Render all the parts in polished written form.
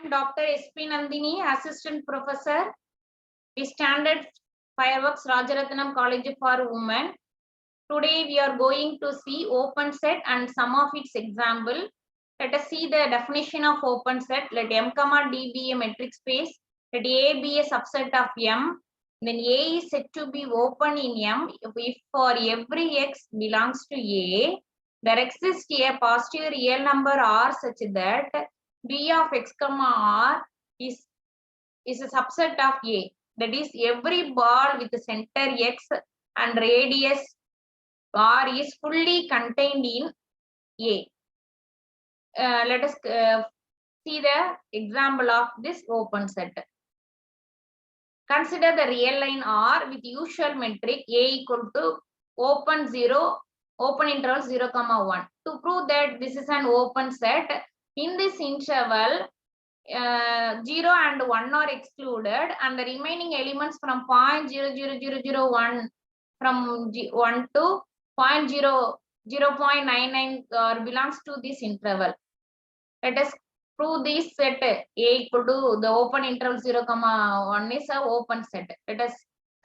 am Dr. S.P. Nandini, Assistant Professor, the Standard Fireworks Rajaratnam College for Women. Today we are going to see open set and some of its example. Let us see the definition of open set. Let M comma D be a metric space. Let A be a subset of M. Then A is said to be open in M if for every X belongs to A, there exists a positive real number R such that B of X comma R is a subset of A. That is, every ball with the center X and radius R is fully contained in A. Let us see the example of this open set. Consider the real line R with usual metric A equal to open interval 0, 1. To prove that this is an open set, in this interval 0 and 1 are excluded and the remaining elements from 0.00001 from 1 to 0.99 belongs to this interval. Let us prove this set A equal to the open interval 0, 1 is a open set. Let us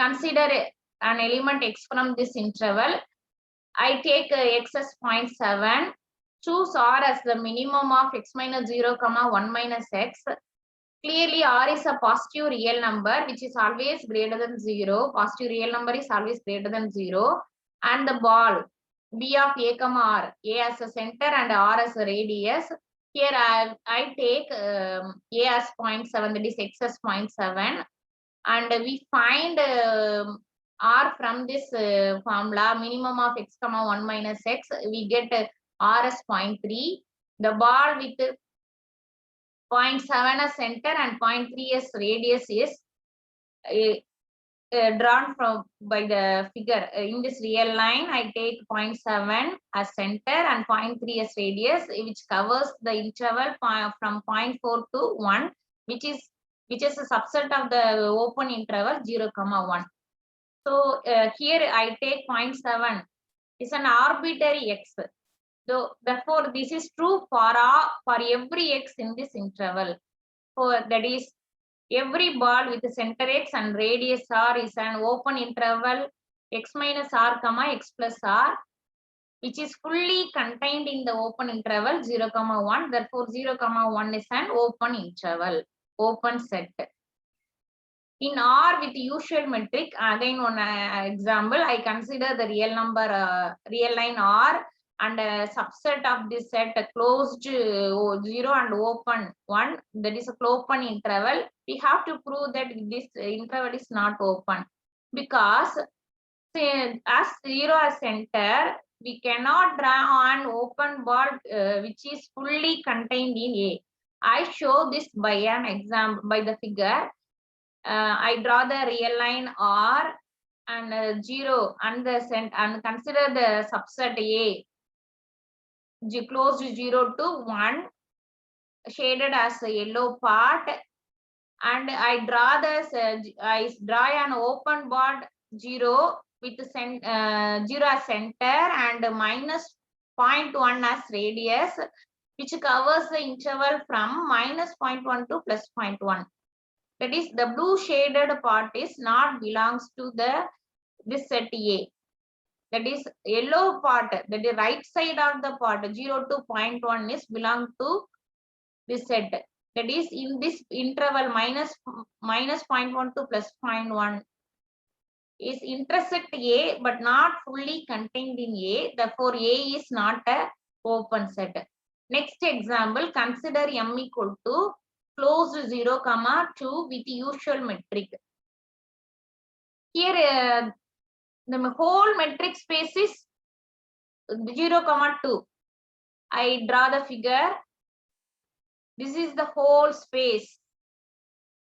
consider an element X from this interval. I take X as 0.7. Choose R as the minimum of X minus 0, 1 minus X. Clearly, R is a positive real number which is always greater than 0. Positive real number is always greater than 0. And the ball B of A, R, A as a center and R as a radius. Here I take A as 0.7, that is X as 0.7. And we find R from this formula, minimum of X, 1 minus X. We get R as 0.3. The ball with 0.7 as center and 0.3 as radius is drawn from by the figure. In this real line, I take 0.7 as center and 0.3 as radius, which covers the interval from 0.4 to 1, which is a subset of the open interval 0, 1. So here I take 0.7 is an arbitrary X. So therefore, this is true for every X in this interval. So that is, every ball with the center X and radius R is an open interval X minus R, X plus R, which is fully contained in the open interval 0, 1. Therefore, 0, 1 is an open interval, open set. In R with usual metric, again one example, I consider the real number, real line R and a subset of this set closed 0 and open 1, that is a open interval. We have to prove that this interval is not open because as 0 as center, we cannot draw an open ball which is fully contained in A. I show this by an example, by the figure. I draw the real line R and 0 and the center, and consider the subset A closed 0 to 1 shaded as a yellow part, and I draw an open ball 0 with 0 as center and minus 0.1 as radius, which covers the interval from minus 0.1 to plus 0.1. That is, the blue shaded part is not belongs to this set A. That is, yellow part, that is right side of the part 0 to 0.1 is belong to this set. That is, in this interval minus 0.1 to plus 0.1 is intersect A but not fully contained in A. Therefore, A is not a open set. Next example, consider M equal to closed 0, 2 with usual metric. Here the whole metric space is 0, 2. I draw the figure. This is the whole space.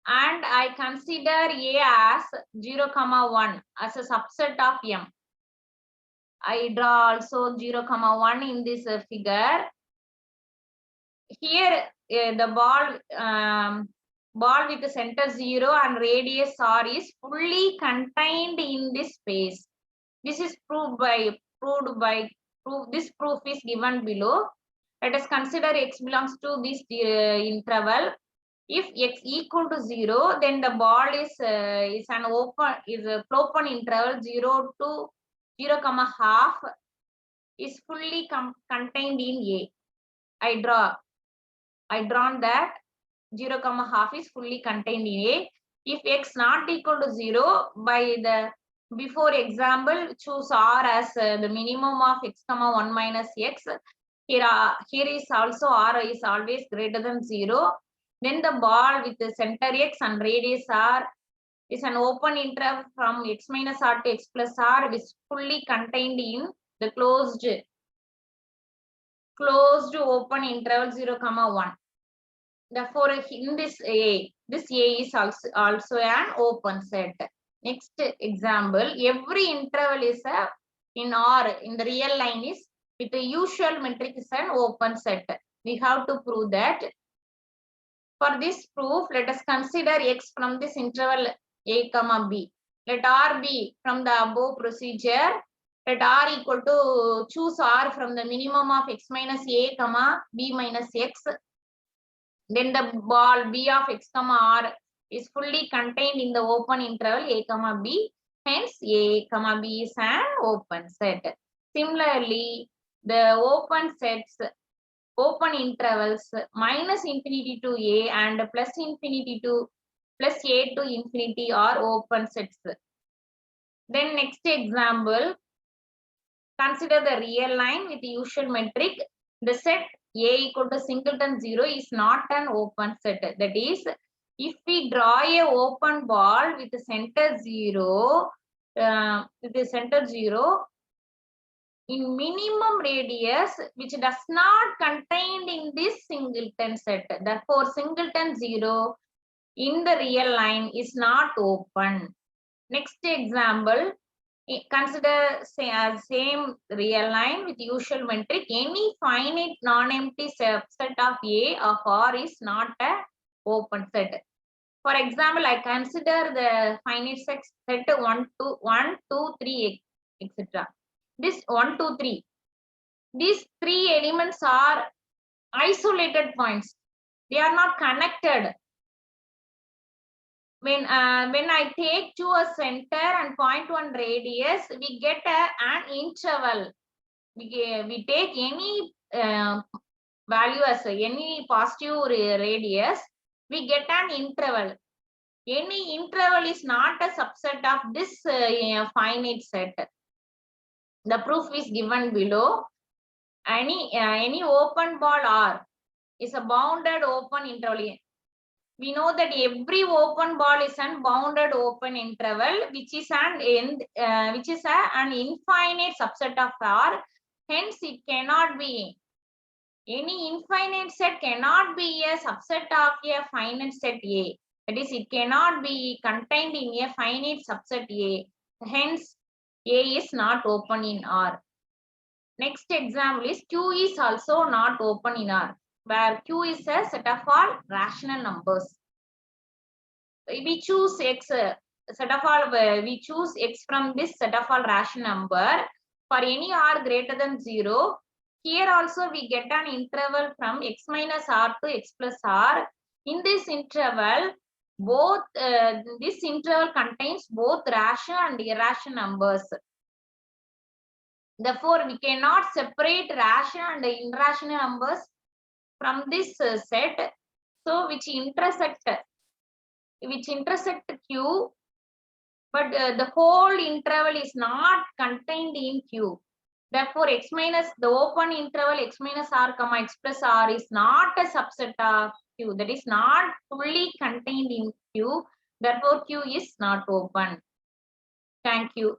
And I consider A as 0, 1 as a subset of M. I draw also 0, 1 in this figure. Here the ball with the center 0 and radius R is fully contained in this space. This is this proof is given below. Let us consider X belongs to this interval If x equal to 0, then the ball is an open interval 0 to 0 comma half is fully contained in A. I drawn that 0 comma half is fully contained in A. If x not equal to 0, by the before example, choose R as the minimum of x comma 1 minus x. Here is also R is always greater than 0. Then the ball with the center x and radius R is an open interval from x minus R to x plus R, which is fully contained in the closed open interval 0 comma 1. Therefore, in this A is also an open set. Next example, every interval is in R in the real line is with the usual metric is an open set. We have to prove that. For this proof, let us consider x from this interval a comma b. Let R be from the above procedure. Let R equal to choose R from the minimum of x minus a comma b minus x. Then the ball b of x comma R is fully contained in the open interval a comma b. Hence, a comma b is an open set. Similarly, the open intervals minus infinity to a and plus infinity to plus a to infinity are open sets. Then next example, consider the real line with the usual metric. The set a equal to singleton 0 is not an open set. That is, if we draw a open ball with the center 0, in minimum radius which does not contained in this singleton set. Therefore, singleton 0 in the real line is not open. Next example, consider same real line with usual metric. Any finite non-empty subset of A of R is not a open set. For example, I consider the finite set 1, 2, 3, etc. This 1, 2, 3. These three elements are isolated points. They are not connected. When I take to a center and 0.1 radius, we get an interval. We take any value as any positive radius, we get an interval. Any interval is not a subset of this finite set. The proof is given below. Any open ball R is a bounded open interval. We know that every open ball is an bounded open interval, which is an infinite subset of R. Hence, it cannot be any infinite set cannot be a subset of a finite set A. That is, it cannot be contained in a finite subset A. Hence, A is not open in R. Next example is Q is also not open in R, where Q is a set of all rational numbers. We choose X we choose X from this set of all rational number for any R greater than 0. Here also we get an interval from X minus R to X plus R. In this interval, this interval contains both rational and irrational numbers. Therefore, we cannot separate rational and irrational numbers from this set. So, which intersect Q, but the whole interval is not contained in Q. Therefore, the open interval x minus R comma x plus R is not a subset of Q. That is not fully contained in Q. Therefore, Q is not open. Thank you.